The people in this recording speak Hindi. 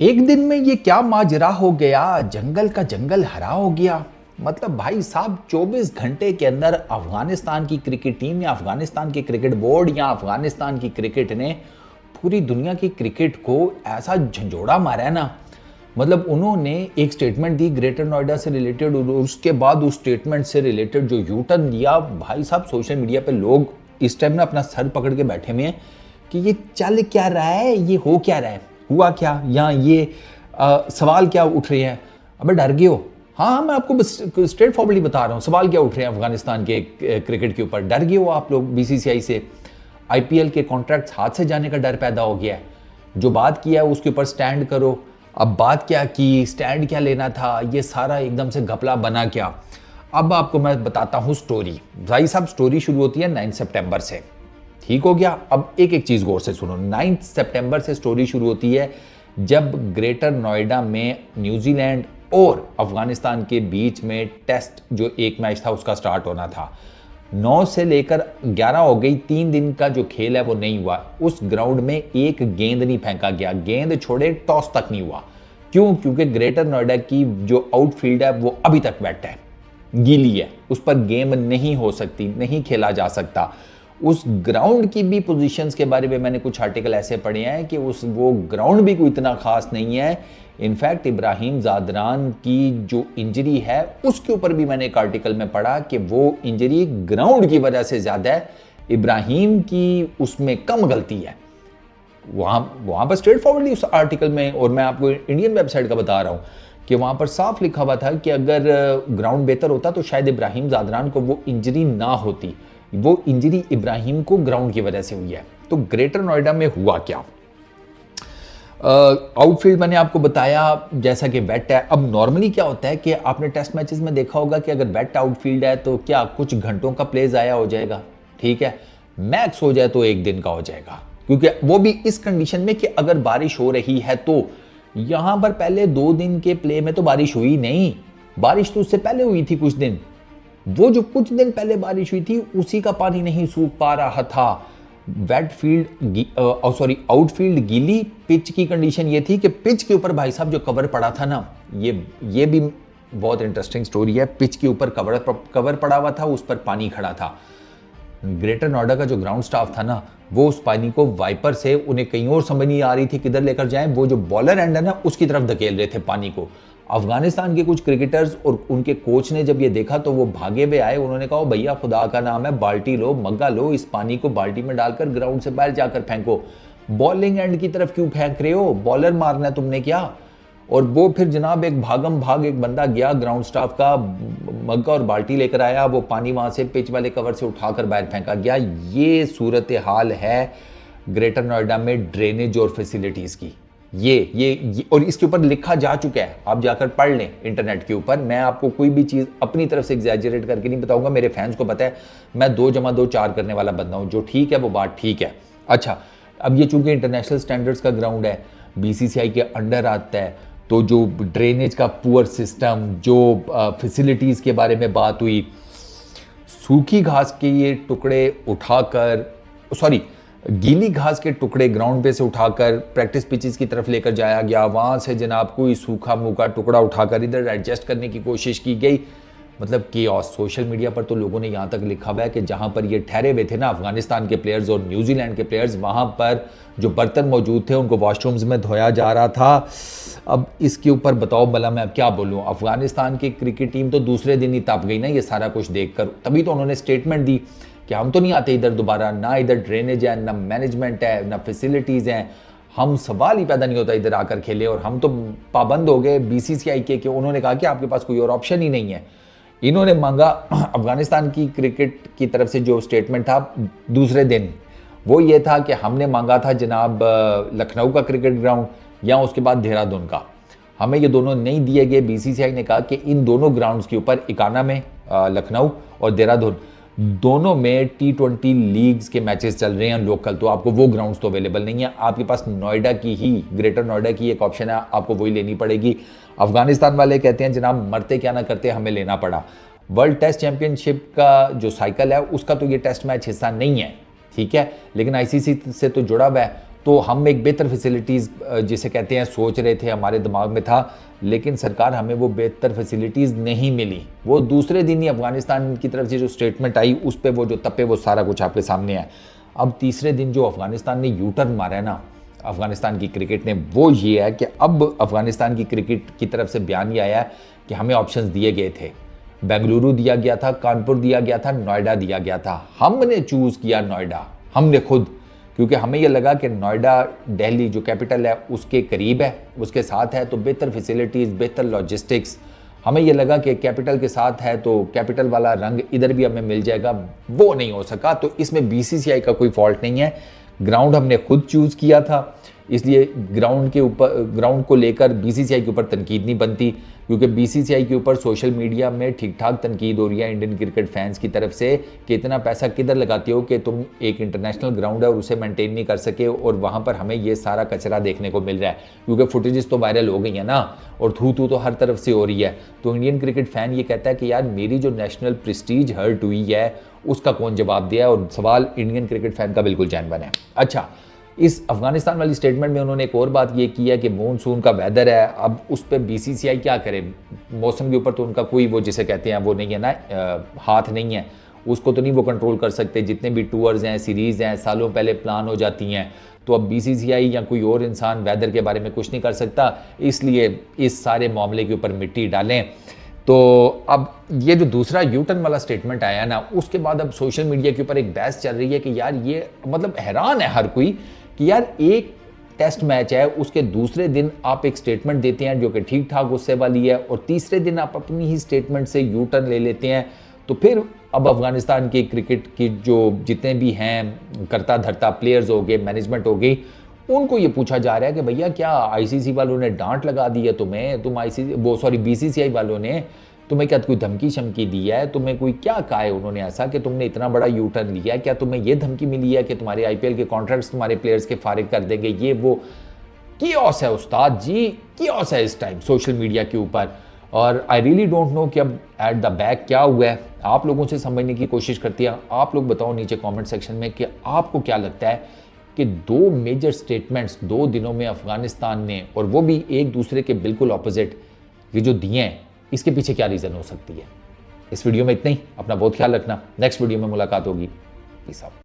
एक दिन में ये क्या माजरा हो गया, जंगल का जंगल हरा हो गया। मतलब भाई साहब 24 घंटे के अंदर अफगानिस्तान की क्रिकेट टीम या अफगानिस्तान की क्रिकेट बोर्ड या अफगानिस्तान की क्रिकेट ने पूरी दुनिया की क्रिकेट को ऐसा झंझोड़ा मारा है ना। मतलब उन्होंने एक स्टेटमेंट दी ग्रेटर नोएडा से रिलेटेड, उसके बाद उस स्टेटमेंट से रिलेटेड जो यू टर्न दिया, भाई साहब सोशल मीडिया पे लोग इस टाइम ना अपना सर पकड़ के बैठे हुए हैं कि ये चल क्या रहा है, ये हो क्या रहा है, हुआ क्या, या ये सवाल क्या उठ रहे हैं। अबे डर गए हो? हाँ, मैं आपको स्ट्रेट फॉरवर्डली बता रहा हूँ सवाल क्या उठ रहे हैं अफगानिस्तान के क्रिकेट के ऊपर। डर गए हो आप लोग बीसीसीआई से? आईपीएल के कॉन्ट्रैक्ट्स हाथ से जाने का डर पैदा हो गया है। जो बात किया है उसके ऊपर स्टैंड करो। अब बात क्या की, स्टैंड क्या लेना था, ये सारा एकदम से घपला बना क्या। अब आपको मैं बताता हूँ स्टोरी। भाई साहब स्टोरी शुरू होती है 9 सितंबर से। ठीक हो गया? अब एक एक चीज गौर से सुनो। 9 सितंबर से स्टोरी शुरू होती है जब ग्रेटर नोएडा में न्यूजीलैंड और अफगानिस्तान के बीच में टेस्ट जो एक मैच था उसका स्टार्ट होना था। 9 से लेकर 11 हो गई, 3 दिन का जो खेल है वो नहीं हुआ। उस ग्राउंड में एक गेंद नहीं फेंका गया, गेंद छोड़े टॉस तक नहीं हुआ। क्यों? क्योंकि ग्रेटर नोएडा की जो आउटफील्ड है वो अभी तक वेट है, गीली है, उस पर गेम नहीं हो सकती, नहीं खेला जा सकता। उस ग्राउंड की भी पोजीशंस के बारे में मैंने कुछ आर्टिकल ऐसे पढ़े हैं कि वो ग्राउंड भी कोई इतना खास नहीं है। इनफैक्ट इब्राहिम ज़ादरान की जो इंजरी है उसके ऊपर भी मैंने एक आर्टिकल में पढ़ा कि वो इंजरी ग्राउंड की वजह से ज़्यादा है, इब्राहिम की उसमें कम गलती है। वहाँ पर स्ट्रेट फॉरवर्डली उस आर्टिकल में, और मैं आपको इंडियन वेबसाइट का बता रहा हूँ कि वहाँ पर साफ लिखा हुआ था कि अगर ग्राउंड बेहतर होता तो शायद इब्राहिम ज़ादरान को वो इंजरी ना होती। वो इंजरी इब्राहिम को ग्राउंड की वजह से हुई है। तो ग्रेटर नोएडा में हुआ क्या? आउटफील्ड मैंने आपको बताया जैसा कि वेट है। अब नॉर्मली क्या होता है कि आपने टेस्ट मैचेस में देखा होगा कि अगर वेट आउटफील्ड है तो क्या कुछ घंटों का प्ले ज़ाया हो जाएगा, ठीक है, मैक्स हो जाए तो एक दिन का हो जाएगा, क्योंकि वो भी इस कंडीशन में कि अगर बारिश हो रही है तो। यहां पर पहले 2 दिन के प्ले में तो बारिश हुई नहीं, बारिश तो उससे पहले हुई थी कुछ दिन। वो जो कुछ दिन पहले बारिश हुई थी उसी का पानी नहीं सूख पा रहा था। वेट फील्ड आउटफील्ड गीली, पिच की कंडीशन ये थी कि पिच के ऊपर भाई साहब जो कवर पड़ा था ना, ये भी बहुत इंटरेस्टिंग स्टोरी है। पिच के ऊपर कवर पड़ा हुआ था, उस पर पानी खड़ा था। ग्रेटर नोएडा का जो ग्राउंड स्टाफ था ना, वो उस पानी को वाइपर से, उन्हें कहीं और समझ नहीं आ रही थी किधर लेकर जाएं, वो जो बॉलर एंड है ना उसकी तरफ धकेल रहे थे पानी को। अफगानिस्तान के कुछ क्रिकेटर्स और उनके कोच ने जब ये देखा तो वो भागे हुए आए। उन्होंने कहा भैया खुदा का नाम है, बाल्टी लो, मग्गा लो, इस पानी को बाल्टी में डालकर ग्राउंड से बाहर जाकर फेंको, बॉलिंग एंड की तरफ क्यों फेंक रहे हो, बॉलर मारना है तुमने क्या। और वो फिर जनाब एक भागम भाग एक बंदा गया ग्राउंड स्टाफ का, मग्गा और बाल्टी लेकर आया, वो पानी वहां से पिच वाले कवर से उठाकर बाहर फेंका गया। ये सूरत हाल है ग्रेटर नोएडा में ड्रेनेज और फैसिलिटीज की। ये और इसके ऊपर लिखा जा चुका है, आप जाकर पढ़ लें इंटरनेट के ऊपर। मैं आपको कोई भी चीज़ अपनी तरफ से एग्जैजरेट करके नहीं बताऊंगा, मेरे फैंस को पता है मैं 2 + 2 4 करने वाला बंदा हूं। जो ठीक है वो बात ठीक है। अच्छा, अब ये चूंकि इंटरनेशनल स्टैंडर्ड्स का ग्राउंड है, बीसीसीआई के अंडर आता है, तो जो ड्रेनेज का पुअर सिस्टम, जो फैसिलिटीज़ के बारे में बात हुई, सूखी घास के ये टुकड़े उठाकर, गीली घास के टुकड़े ग्राउंड पे से उठाकर प्रैक्टिस पिचेस की तरफ लेकर जाया गया। वहाँ से जनाब कोई सूखा मूखा टुकड़ा उठाकर इधर एडजस्ट करने की कोशिश की गई। मतलब केओस। सोशल मीडिया पर तो लोगों ने यहाँ तक लिखा हुआ है कि जहाँ पर ये ठहरे हुए थे ना अफगानिस्तान के प्लेयर्स और न्यूजीलैंड के प्लेयर्स, वहाँ पर जो बर्तन मौजूद थे उनको वॉशरूम्स में धोया जा रहा था। अब इसके ऊपर बताओ भला मैं अब क्या बोलूँ। अफगानिस्तान की क्रिकेट टीम तो दूसरे दिन ही तप गई ना ये सारा कुछ देखकर। तभी तो उन्होंने स्टेटमेंट दी कि हम तो नहीं आते इधर दोबारा, ना इधर ड्रेनेज है, ना मैनेजमेंट है, ना फैसिलिटीज़ हैं, हम सवाल ही पैदा नहीं होता इधर आकर खेले। और हम तो पाबंद हो गए बीसीसीआई के कि उन्होंने कहा कि आपके पास कोई और ऑप्शन ही नहीं है। इन्होंने मांगा अफगानिस्तान की क्रिकेट की तरफ से जो स्टेटमेंट था दूसरे दिन, वो ये था कि हमने मांगा था जनाब लखनऊ का क्रिकेट ग्राउंड या उसके बाद देहरादून का, हमें ये दोनों नहीं दिए गए। बीसीसीआई ने कहा कि इन दोनों ग्राउंड्स के ऊपर, इकाना में लखनऊ और देहरादून दोनों में T20 लीग्स के मैचेस चल रहे हैं लोकल, तो आपको वो ग्राउंड्स तो अवेलेबल नहीं है। आपके पास नोएडा की ही, ग्रेटर नोएडा की एक ऑप्शन है, आपको वही लेनी पड़ेगी। अफगानिस्तान वाले कहते हैं जनाब मरते क्या ना करते हमें लेना पड़ा। वर्ल्ड टेस्ट चैंपियनशिप का जो साइकिल है उसका तो ये टेस्ट मैच हिस्सा नहीं है, ठीक है, लेकिन आईसीसी से तो जुड़ा हुआ है। तो हम एक बेहतर फैसिलिटीज़ जिसे कहते हैं सोच रहे थे, हमारे दिमाग में था, लेकिन सरकार हमें वो बेहतर फैसिलिटीज़ नहीं मिली। वो दूसरे दिन ही अफगानिस्तान की तरफ से जो स्टेटमेंट आई उस पर वो जो तपे वो सारा कुछ आपके सामने है। अब तीसरे दिन जो अफगानिस्तान ने यू टर्न मारा है ना अफगानिस्तान की क्रिकेट ने, वो ये है कि अब अफगानिस्तान की क्रिकेट की तरफ से बयान ये आया है कि हमें ऑप्शंस दिए गए थे, बेंगलुरु दिया गया था, कानपुर दिया गया था, नोएडा दिया गया था, हमने चूज़ किया नोएडा, हमने खुद, क्योंकि हमें यह लगा कि नोएडा दिल्ली जो कैपिटल है उसके करीब है, उसके साथ है, तो बेहतर फैसिलिटीज़, बेहतर लॉजिस्टिक्स, हमें यह लगा कि कैपिटल के साथ है तो कैपिटल वाला रंग इधर भी हमें मिल जाएगा, वो नहीं हो सका। तो इसमें बीसीसीआई का कोई फॉल्ट नहीं है, ग्राउंड हमने खुद चूज़ किया था, इसलिए ग्राउंड को लेकर बीसीसीआई के ऊपर तनकीद नहीं बनती, क्योंकि बीसीसीआई के ऊपर सोशल मीडिया में ठीक ठाक तनकीद हो रही है इंडियन क्रिकेट फैंस की तरफ से कि इतना पैसा किधर लगाते हो कि तुम एक इंटरनेशनल ग्राउंड है और उसे मेंटेन नहीं कर सके, और वहाँ पर हमें ये सारा कचरा देखने को मिल रहा है, क्योंकि फुटेजेस तो वायरल हो गई है ना, और थू तो हर तरफ से हो रही है। तो इंडियन क्रिकेट फैन ये कहता है कि यार मेरी जो नेशनल प्रेस्टीज हर्ट हुई है उसका कौन जवाब दिया है, और सवाल इंडियन क्रिकेट फैन का बिल्कुल जेन्युइन है। अच्छा, इस अफगानिस्तान वाली स्टेटमेंट में उन्होंने एक और बात ये की है कि मानसून का वेदर है, अब उस पर बीसीसीआई क्या करे, मौसम के ऊपर तो उनका कोई वो जिसे कहते हैं वो नहीं है ना, हाथ नहीं है, उसको तो नहीं वो कंट्रोल कर सकते। जितने भी टूर्स हैं, सीरीज़ हैं, सालों पहले प्लान हो जाती हैं, तो अब बीसीसीआई या कोई और इंसान वेदर के बारे में कुछ नहीं कर सकता, इसलिए इस सारे मामले के ऊपर मिट्टी डालें। तो अब ये जो दूसरा यू टर्न वाला स्टेटमेंट आया ना, उसके बाद अब सोशल मीडिया के ऊपर एक बहस चल रही है कि यार ये मतलब हैरान है हर कोई कि यार एक टेस्ट मैच है, उसके दूसरे दिन आप एक स्टेटमेंट देते हैं जो कि ठीक ठाक गुस्से वाली है, और तीसरे दिन आप अपनी ही स्टेटमेंट से यू टर्न ले लेते हैं। तो फिर अब अफगानिस्तान की क्रिकेट की जो जितने भी हैं करता धरता प्लेयर्स हो गए, मैनेजमेंट हो गई, उनको ये पूछा जा रहा है कि भैया क्या आईसीसी वालों ने डांट लगा दी है तुम्हें, बीसीसीआई वालों ने तुम्हें क्या कोई धमकी शमकी दी है, तुम्हें कोई क्या कहा है उन्होंने ऐसा कि तुमने इतना बड़ा यू टर्न लिया है, क्या तुम्हें ये धमकी मिली है कि तुम्हारे आईपीएल के कॉन्ट्रैक्ट्स तुम्हारे प्लेयर्स के फारिग कर देंगे, ये वो कियोस है उस्ताद जी, कियोस है इस टाइम सोशल मीडिया के ऊपर। और आई रियली डोंट नो कि अब एट द बैक क्या हुआ है, आप लोगों से समझने की कोशिश करती है। आप लोग बताओ नीचे कमेंट सेक्शन में कि आपको क्या लगता है कि दो मेजर स्टेटमेंट्स 2 दिनों में अफगानिस्तान ने, और वो भी एक दूसरे के बिल्कुल ऑपोजिट, ये जो दिए हैं, इसके पीछे क्या रीज़न हो सकती है। इस वीडियो में इतना ही, अपना बहुत ख्याल रखना, नेक्स्ट वीडियो में मुलाकात होगी, पीस आउट।